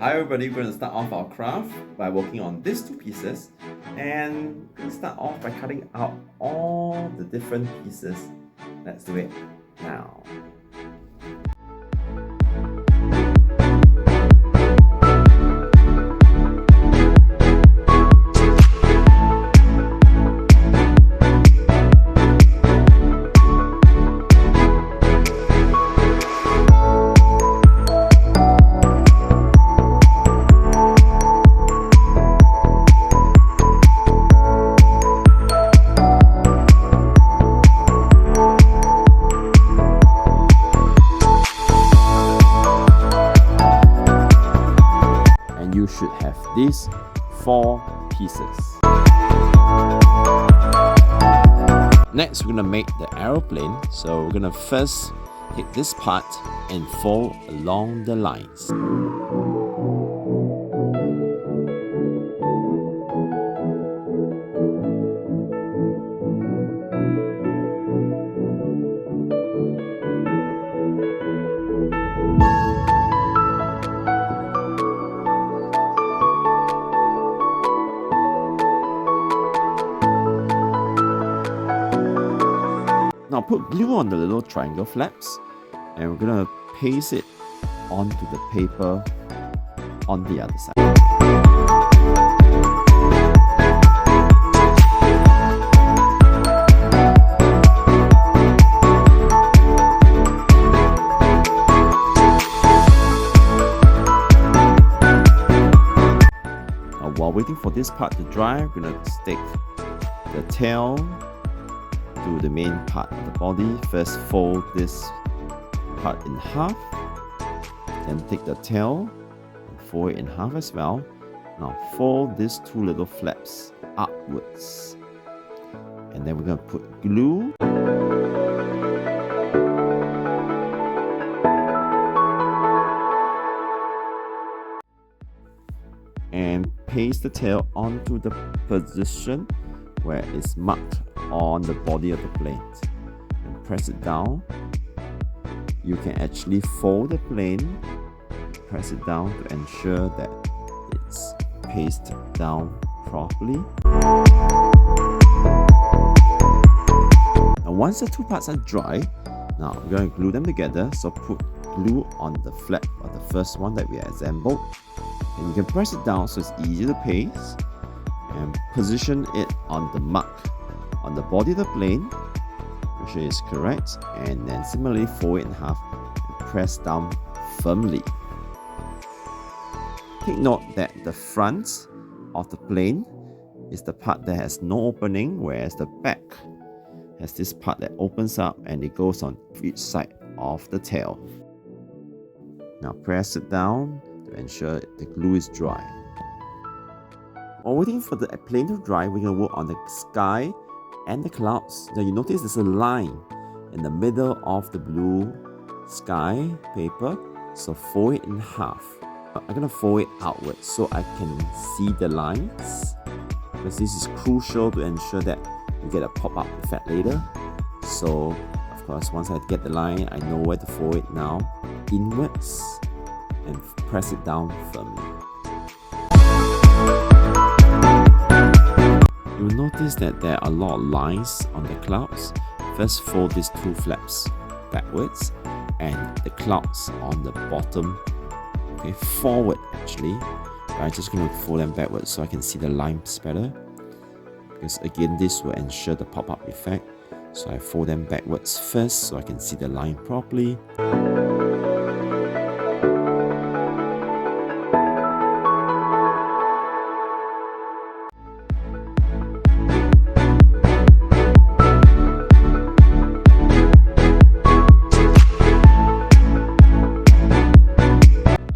Hi everybody, we're going to start off our craft by working on these two pieces, and we'll start off by cutting out all the different pieces. Let's do it now. You should have these 4 pieces. Next, we're gonna make the aeroplane. So we're gonna first take this part and fold along the lines. Now put glue on the little triangle flaps, and we're gonna paste it onto the paper on the other side. Now while waiting for this part to dry, we're gonna stick the tail to the main part of the body. First fold this part in half, then take the tail and fold it in half as well. Now fold these 2 little flaps upwards, and then we're going to put glue and paste the tail onto the position where it's marked on the body of the plane, and press it down. You can actually fold the plane, press it down to ensure that it's pasted down properly. And once the 2 parts are dry, now we're going to glue them together. So put glue on the flap of the first one that we assembled, and you can press it down so it's easy to paste, and position it on the mark on the body of the plane, make sure it's correct, and then similarly fold it in half and press down firmly. Take note that the front of the plane is the part that has no opening, whereas the back has this part that opens up and it goes on each side of the tail. Now press it down to ensure the glue is dry. While waiting for the plane to dry, we're going to work on the sky and the clouds. Now you notice there's a line in the middle of the blue sky paper, so fold it in half. I'm gonna fold it outwards so I can see the lines, because this is crucial to ensure that you get a pop-up effect later. So of course, once I get the line, I know where to fold it now, inwards, and press it down firmly. You'll notice that there are a lot of lines on the clouds. First fold these 2 flaps backwards, and the clouds on the bottom, okay, forward actually. But I'm just going to fold them backwards so I can see the lines better, because again this will ensure the pop-up effect. So I fold them backwards first so I can see the line properly.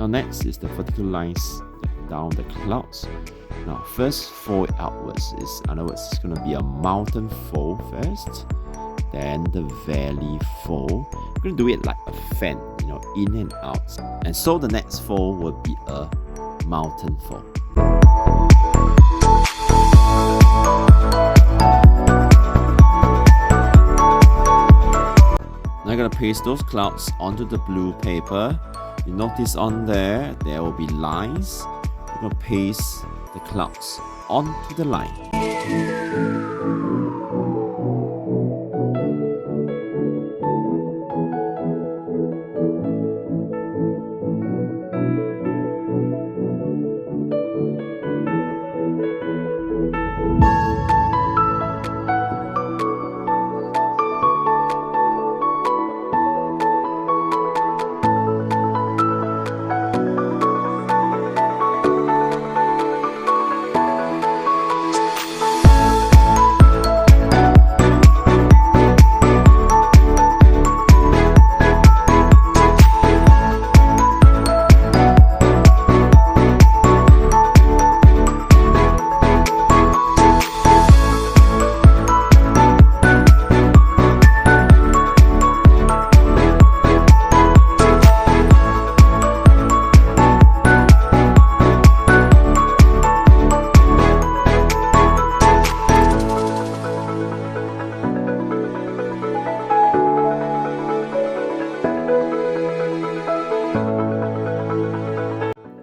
Next is the vertical lines down the clouds. Now first fold outwards, in other words, it's going to be a mountain fold first, then the valley fold. We're going to do it like a fan, in and out. And so the next fold will be a mountain fold. Now I'm going to paste those clouds onto the blue paper. You notice on there will be lines. You're going to paste the clouds onto the line.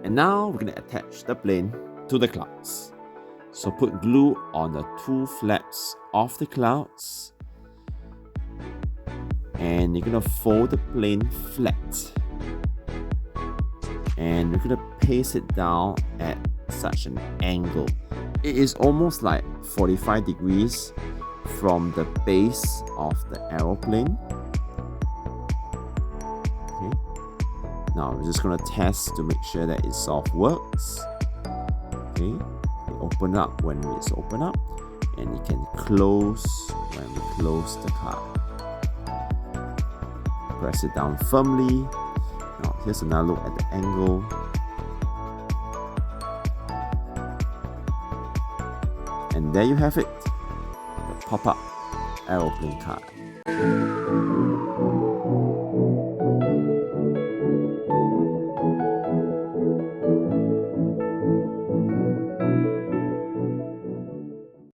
And now we're going to attach the plane to the clouds. So put glue on the two flaps of the clouds. And you're going to fold the plane flat. And we're going to paste it down at such an angle. It is almost like 45 degrees from the base of the aeroplane. Okay. Now we're just going to test to make sure that it soft works. Okay. You open up when it's open up, and you can close when we close the card. Press it down firmly. Now here's another look at the angle. And there you have it, the pop-up aeroplane card.